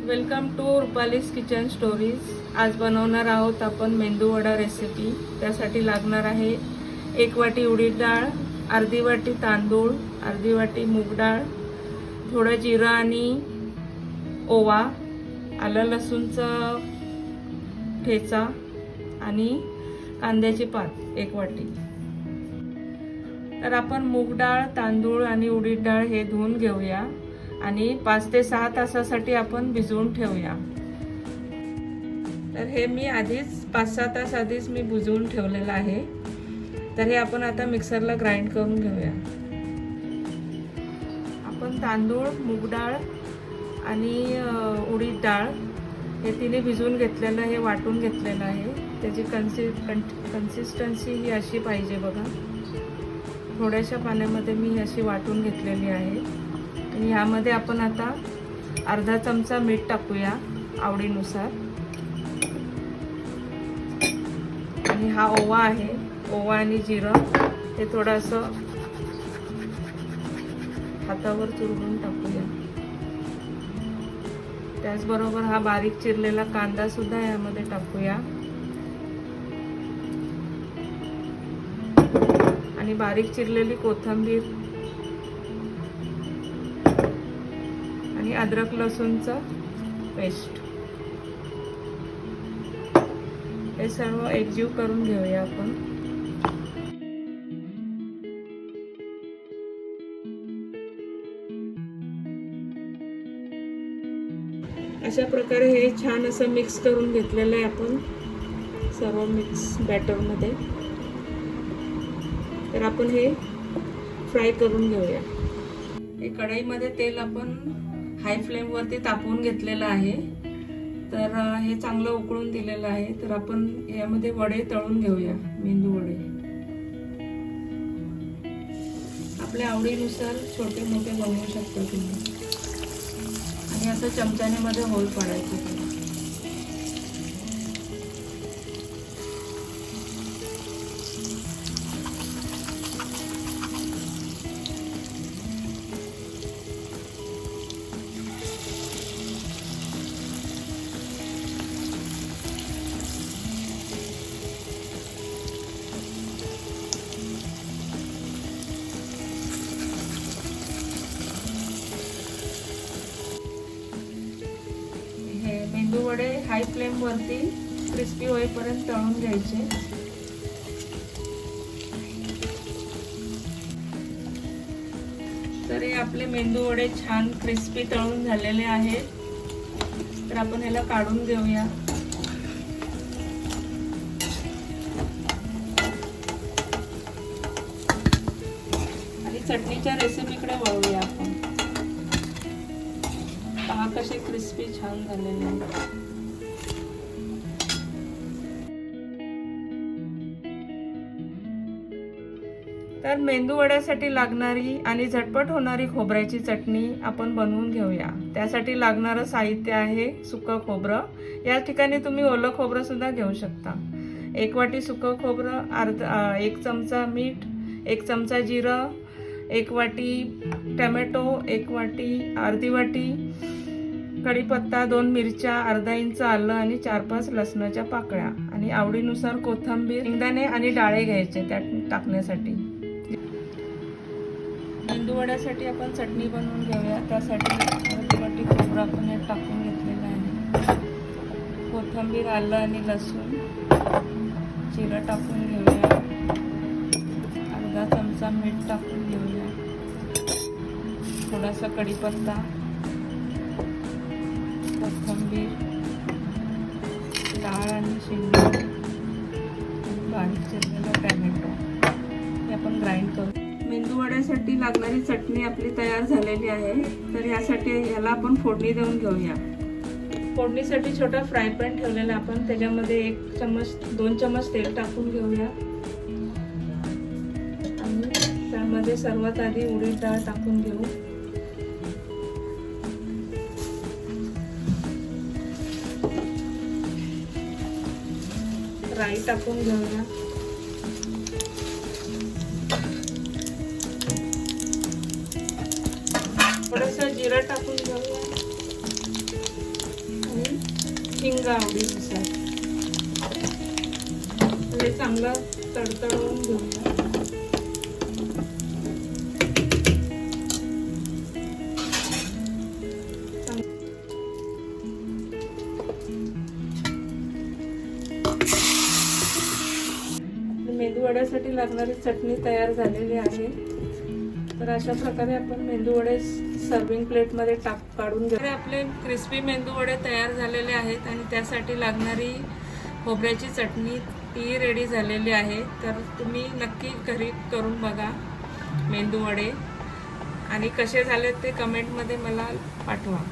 Welcome to Rupali's kitchen stories. आज बनवणार आहोत आपण मेंदू वडा रेसिपी। त्यासाठी लागणार आहे 1 वाटी उडीद डाळ, अर्धी वाटी तांदूळ, अर्धी वाटी मूग डाळ, थोडं जिरं आणि ओवा, आलं लसूणचा ठेचा आणि कांद्याची पात 1 वाटी। तर आपण मूग डाळ, तांदूळ आणि उडीद डाळ हे धुवून घेऊया आणि 5 ते 6 तासासाठी आपण भिजवून ठेवूया। तर हे मी आधीच 5-6 तास आधीच मी भिजवून ठेवलेलं आहे। तर हे आपण आता मिक्सरला ग्राइंड करून घेऊया। आपण तांदूळ, मूग डाळ आणि उडीद डाळ हे तिन्ही भिजवून घेतलेलं, हे वाटून घेतलेलं आहे। त्याची कन्सिस्टन्सी ही अशी पाहिजे बघा। थोड्याशा पाण्यामध्ये मी अशी वाटून घेतलेली आहे आणि ह्यामध्ये आपण आता अर्धा चमचा मीठ टाकूया आवडीनुसार। आणि हा ओवा आहे, ओवा आणि जिरं हे थोडं असं हातावर चुरगून टाकूया। त्याचबरोबर हा बारीक चिरलेला कांदा सुद्धा यामध्ये टाकूया आणि बारीक चिरलेली कोथिंबीर आणि अद्रक लसूणचं पेस्ट हे सर्व एकजीव करून घेऊया आपण। अशा प्रकारे हे छान असं मिक्स करून घेतलेलं आहे आपण सर्व मिक्स बॅटरमध्ये। तर आपण हे फ्राय करून घेऊया। हे कढईमध्ये तेल आपण हाय फ्लेमवरती तापवून घेतलेलं आहे। तर हे चांगलं उकळून दिलेलं आहे। तर आपण यामध्ये वडे तळून घेऊया, मेंदू वडे आपल्या आवडीनुसार छोटे मोठे बनवू शकता तुम्ही। आणि असं चमच्याने मध्ये होल पाडायचे। मेंदू वडे हाय फ्लेम वरती क्रिस्पी होईपर्यंत तळून घ्यायचे। तर हे आपले मेंदू वडे छान क्रिस्पी तळून झालेले आहेत। तर आपण ह्याला काढून घेऊया। आणि चटणीच्या रेसिपीकडे वळूया आपण। पहा कसे क्रिस्पी छान झालेले आहेत। तर मेंदू वड्यासाठी लागणारी आणि झटपट होणारी खोबऱ्याची चटणी आपण बनवून घेऊया। त्यासाठी लागणारं साहित्य आहे सुकं खोबरं। या ठिकाणी तुम्ही ओलं खोबरं सुद्धा घेऊ शकता। 1 वाटी सुकं खोबरं, 1 चमचा मीठ, 1 चमचा जिरं, 1 वाटी टोमॅटो, 1 वाटी अर्धी वाटी कढीपत्ता, 2 मिरच्या, अर्धा इंच आलं आणि 4-5 लसणाच्या पाकळ्या आणि आवडीनुसार कोथिंबीर, शेंगदाणे आणि डाळे घ्यायचे त्यात टाकण्यासाठी। मेंदू वड्यासाठी आपण चटणी बनवून घेऊया। त्यासाठी अर्धी वाटी खोबरं आपण यात टाकून घेतलेलं आहे। कोथिंबीर, आलं आणि लसूण, जिरं टाकून घेऊया। अर्धा चमचा मीठ टाकून घेऊया। थोडासा कढीपत्ता, कोथिंबीर, डाळ आणि शेंगदाणे, बारीक चिरलेला टोमॅटो हे आपण ग्राइंड करू। मेंदू वड्यासाठी लागणारी चटणी आपली तयार झालेली आहे। तर यासाठी ह्याला आपण फोडणी देऊन घेऊया। फोडणीसाठी छोटा फ्राय पॅन ठेवलेला आपण, त्याच्यामध्ये 2 चमच तेल टाकून घेऊया आणि त्यामध्ये सर्वात आधी उडीद डाळ टाकून घेऊ। राई टाकून घेऊया। थोडंसं जिरं टाकून घेऊया। हिंग आवडीनुसार. हे चांगलं तडतडवून घेऊया. मेंदू वड्यासाठी लागणारी चटणी तयार झालेली आहे. तर अशा प्रकारे आपण मेंदू वडे सर्विंग प्लेटमध्ये काढून घेऊ. आपले क्रिस्पी मेंदू वडे तयार झालेले आहेत आणि त्यासाठी लागणारी खोबऱ्याची चटणी ती रेडी झालेली आहे. तर तुम्ही नक्की घरी करून बघा मेंदू वडे आणि कसे झाले ते कमेंटमध्ये मला पाठवा.